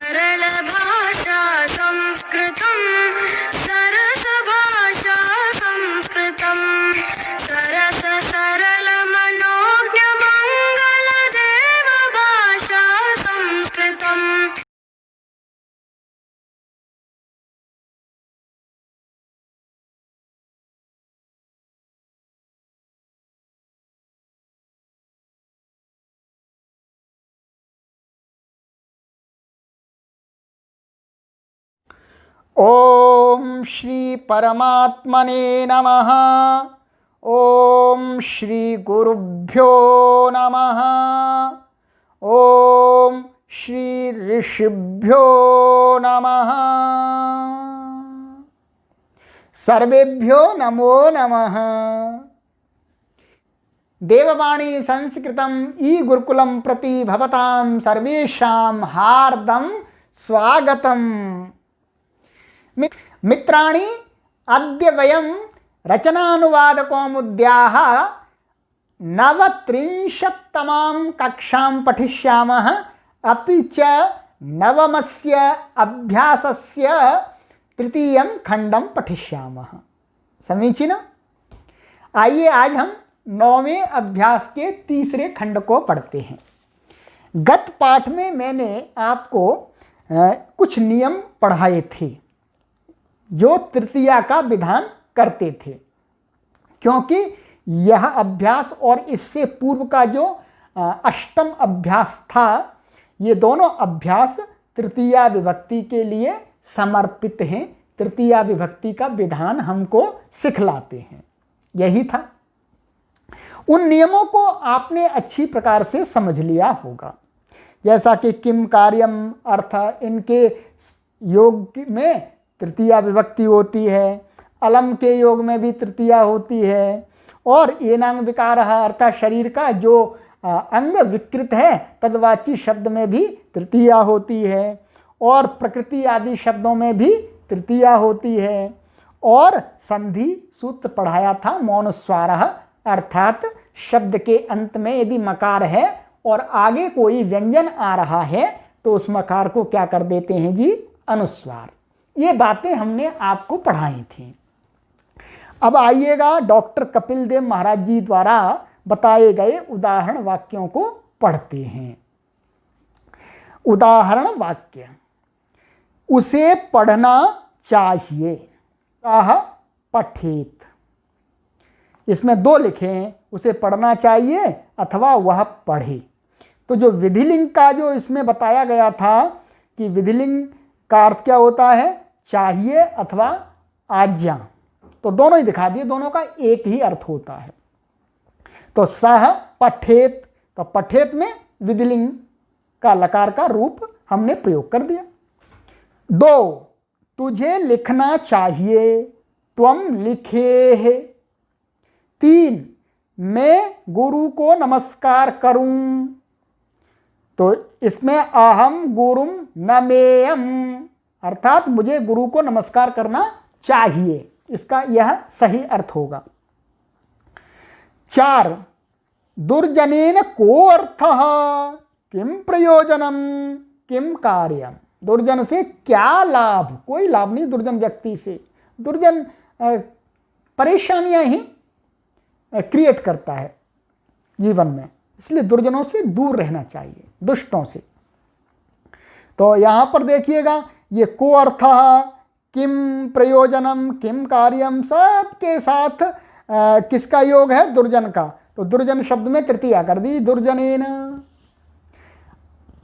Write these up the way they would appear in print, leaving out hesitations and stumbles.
सरल भाषा संस्कृतं सरस भाषा संस्कृतं सरस सरल मनोज्ञ मंगल देव भाषा संस्कृतम्। ओम श्री परमात्मने नमः। ओम श्री गुरुभ्यो नमः। ओम श्री ऋषिभ्यो नमः। सर्वेभ्यो नमो नमः। देववाणी संस्कृतम ई गुरुकुलम प्रति भवतां सर्वेषां हार्दं स्वागतम्। मित्राणि, अद्य वयं रचनानुवादकौमुद्याः 39तमां कक्षां पठिष्यामः। अपि च नवमस्य अभ्यासस्य तृतीयं खंडं पठिष्यामः। समीचीनं। आइए आज हम 9वें अभ्यास के तीसरे खंड को पढ़ते हैं। गत पाठ में मैंने आपको कुछ नियम पढ़ाए थे जो तृतीया का विधान करते थे, क्योंकि यह अभ्यास और इससे पूर्व का जो अष्टम अभ्यास था, ये दोनों अभ्यास तृतीया विभक्ति के लिए समर्पित हैं। तृतीया विभक्ति का विधान हमको सिखलाते हैं, यही था। उन नियमों को आपने अच्छी प्रकार से समझ लिया होगा, जैसा कि किम कार्यम अर्थ, इनके योग में तृतीया विभक्ति होती है, अलम के योग में भी तृतीया होती है, और एनांग विकार अर्थात शरीर का जो अंग विकृत है तद्वाची शब्द में भी तृतीया होती है, और प्रकृति आदि शब्दों में भी तृतीया होती है। और संधि सूत्र पढ़ाया था मौनस्वारः, अर्थात शब्द के अंत में यदि मकार है और आगे कोई व्यंजन आ रहा है तो उस मकार को क्या कर देते हैं जी, अनुस्वार। ये बातें हमने आपको पढ़ाई थी। अब आइएगा डॉक्टर कपिल देव महाराज जी द्वारा बताए गए उदाहरण वाक्यों को पढ़ते हैं। उदाहरण वाक्य, उसे पढ़ना चाहिए, सः पठेत। इसमें दो लिखे हैं, उसे पढ़ना चाहिए अथवा वह पढ़े। तो जो विधिलिंग का जो इसमें बताया गया था कि विधिलिंग का अर्थ क्या होता है, चाहिए अथवा आज्ञा, तो दोनों ही दिखा दिए, दोनों का एक ही अर्थ होता है। तो सह पठेत, तो पठेत में विधिलिंग का लकार का रूप हमने प्रयोग कर दिया। 2, तुझे लिखना चाहिए, त्वम लिखे है। 3, मैं गुरु को नमस्कार करूं, तो इसमें अहम गुरुम नमेयम, अर्थात मुझे गुरु को नमस्कार करना चाहिए, इसका यह सही अर्थ होगा। 4, दुर्जनेन को अर्थः किम प्रयोजनम किम कार्यम। दुर्जन से क्या लाभ, कोई लाभ नहीं दुर्जन व्यक्ति से। दुर्जन परेशानियां ही क्रिएट करता है जीवन में, इसलिए दुर्जनों से दूर रहना चाहिए, दुष्टों से। तो यहां पर देखिएगा, ये को अर्थ, किम प्रयोजनम किम कार्यम, सबके साथ किसका योग है, दुर्जन का। तो दुर्जन शब्द में तृतीया कर दी, दुर्जनेन।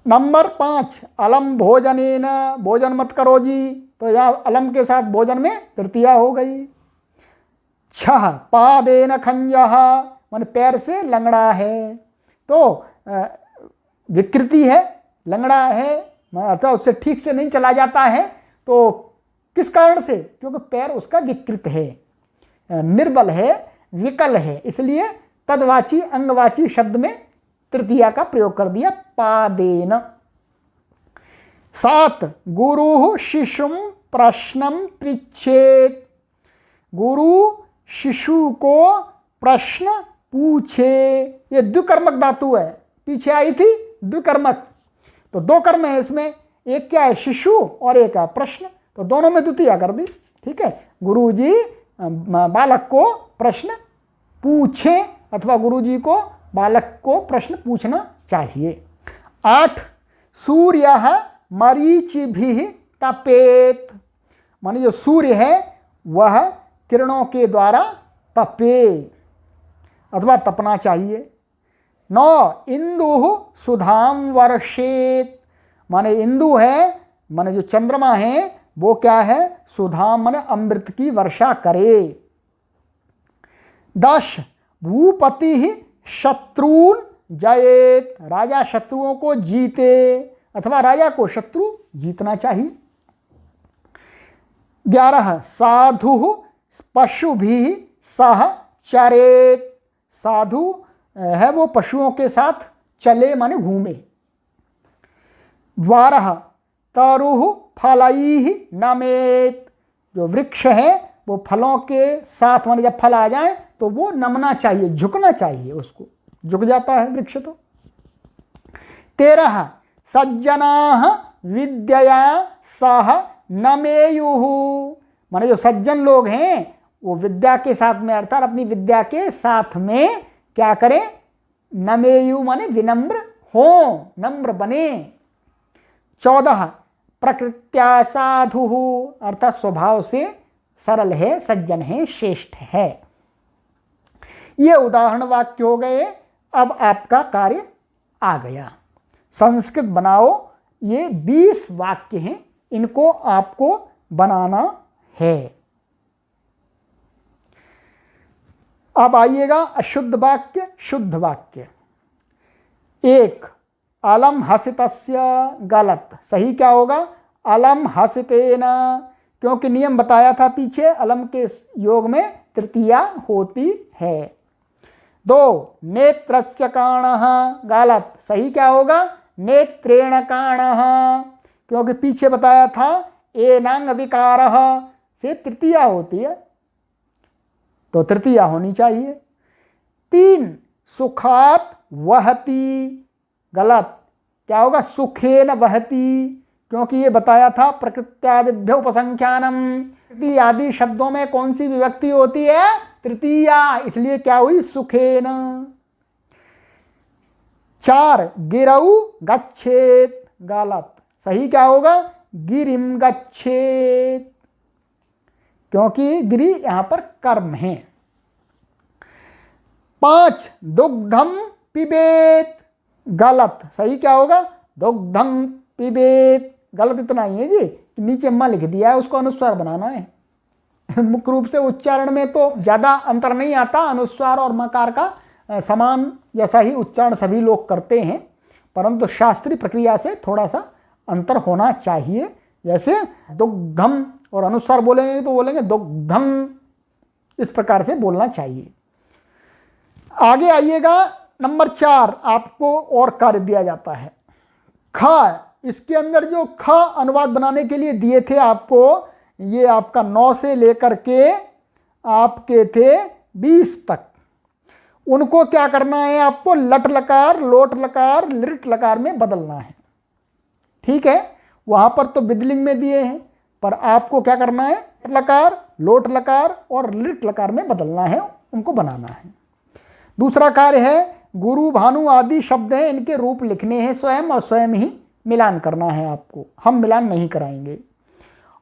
नंबर 5, अलम भोजनेन, भोजन मत करो जी, तो यहाँ अलम के साथ भोजन में तृतीया हो गई। 6, पादेन खंजः, मन पैर से लंगड़ा है, तो विकृति है, लंगड़ा है, अर्थात उससे ठीक से नहीं चला जाता है। तो किस कारण से, क्योंकि पैर उसका विकृत है, निर्बल है, विकल है, इसलिए तदवाची अंगवाची शब्द में तृतीया का प्रयोग कर दिया, पादेन। 7, गुरु शिशुम प्रश्नम पृच्छेत, गुरु शिशु को प्रश्न पूछे। ये द्विकर्मक धातु है, पीछे आई थी द्विकर्मक, तो दो कर्म है इसमें, एक क्या है शिशु और एक है प्रश्न, तो दोनों में द्वितीया कर दी। ठीक है, गुरुजी बालक को प्रश्न पूछें अथवा गुरुजी को बालक को प्रश्न पूछना चाहिए। 8 सूर्य मरीचिभिः तपेत, माने जो सूर्य है वह किरणों के द्वारा तपे अथवा तपना चाहिए। 9 इंदु सुधाम वर्षेत, माने इंदु है माने जो चंद्रमा है वो क्या है सुधाम माने अमृत की वर्षा करे। 10 भूपति शत्रुन जयेत, राजा शत्रुओं को जीते अथवा राजा को शत्रु जीतना चाहिए। 11 साधु पशु भी सह चरेत, साधु है वो पशुओं के साथ चले माने घूमे। 12 तरुः फलैः नमेत, जो वृक्ष है वो फलों के साथ माने जब फल आ जाए तो वो नमना चाहिए, झुकना चाहिए, उसको झुक जाता है वृक्ष तो। 13 सज्जनाः विद्यया सह नमेयुः, माने जो सज्जन लोग हैं वो विद्या के साथ में अर्थात अपनी विद्या के साथ में क्या करें नमेयु माने विनम्र हो, नम्र बने। 14 प्रकृत्या साधु, अर्थात स्वभाव से सरल है, सज्जन है, श्रेष्ठ है। ये उदाहरण वाक्य हो गए। अब आपका कार्य आ गया, संस्कृत बनाओ। ये 20 वाक्य हैं, इनको आपको बनाना है। अब आइएगा अशुद्ध वाक्य शुद्ध वाक्य। 1 अलम हसितस्य, गलत। सही क्या होगा अलम हसितेन, क्योंकि नियम बताया था पीछे अलम के योग में तृतीया होती है। 2 नेत्रस्य काणः, गलत। सही क्या होगा नेत्रेण काणः, क्योंकि पीछे बताया था एनांग विकारः से तृतीया होती है तो तृतीया होनी चाहिए। 3 सुखात वहती, गलत। क्या होगा सुखेन वहती, क्योंकि ये बताया था प्रकृत्यादिभ्यो उपसंख्यानम, तृतीय आदि शब्दों में कौन सी विभक्ति होती है तृतीया, इसलिए क्या हुई सुखेन। 4 गिरौ गच्छेत, गलत। सही क्या होगा गिरिम गच्छेत, क्योंकि गिरि यहां पर कर्म है। 5 दुग्धम पिबेत, गलत। सही क्या होगा दुग्धम पिबेत, गलत इतना ही है जी, नीचे म लिख दिया है, उसको अनुस्वार बनाना है। मुख्य रूप से उच्चारण में तो ज़्यादा अंतर नहीं आता, अनुस्वार और मकार का समान जैसा ही उच्चारण सभी लोग करते हैं, परंतु शास्त्रीय प्रक्रिया से थोड़ा सा अंतर होना चाहिए। जैसे दुग्धम और अनुस्वार बोलेंगे तो बोलेंगे दुग्धम, इस प्रकार से बोलना चाहिए। आगे आइएगा नंबर 4, आपको और कार्य दिया जाता है। ख, इसके अंदर जो ख अनुवाद बनाने के लिए दिए थे आपको, ये आपका 9 से लेकर के आपके थे 20 तक, उनको क्या करना है आपको लट लकार लोट लकार लिट लकार में बदलना है। ठीक है, वहां पर तो विदलिंग में दिए हैं, पर आपको क्या करना है लकार लोट लकार और लिट लकार में बदलना है, उनको बनाना है। दूसरा कार्य है गुरु भानु आदि शब्द हैं, इनके रूप लिखने हैं स्वयं और स्वयं ही मिलान करना है आपको, हम मिलान नहीं कराएंगे।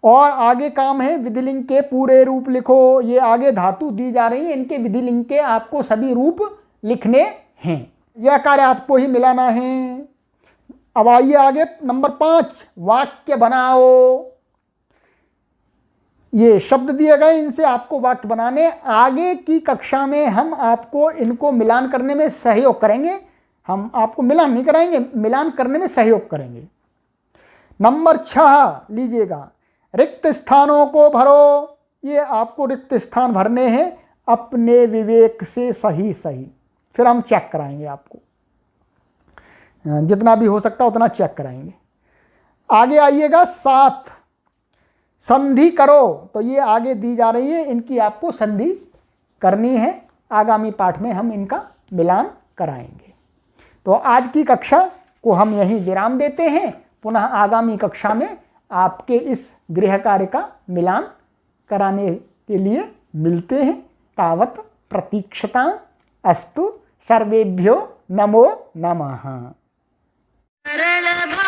और आगे काम है विधिलिंग के पूरे रूप लिखो, ये आगे धातु दी जा रही है, इनके विधिलिंग के आपको सभी रूप लिखने हैं, यह कार्य आपको ही मिलाना है। अब आइए आगे नंबर 5 वाक्य बनाओ। ये शब्द दिए गए, इनसे आपको वाक्य बनाने। आगे की कक्षा में हम आपको इनको मिलान करने में सहयोग करेंगे, हम आपको मिलान नहीं कराएंगे, मिलान करने में सहयोग करेंगे। नंबर 6 लीजिएगा, रिक्त स्थानों को भरो। ये आपको रिक्त स्थान भरने हैं अपने विवेक से सही सही, फिर हम चेक कराएंगे आपको, जितना भी हो सकता उतना चेक कराएंगे। आगे आइएगा 7 संधि करो, तो ये आगे दी जा रही है, इनकी आपको संधि करनी है, आगामी पाठ में हम इनका मिलान कराएंगे। तो आज की कक्षा को हम यहीं विराम देते हैं, पुनः आगामी कक्षा में आपके इस गृह कार्य का मिलान कराने के लिए मिलते हैं। तावत प्रतीक्षताम् अस्तु। सर्वेभ्यो नमो नमः। सरल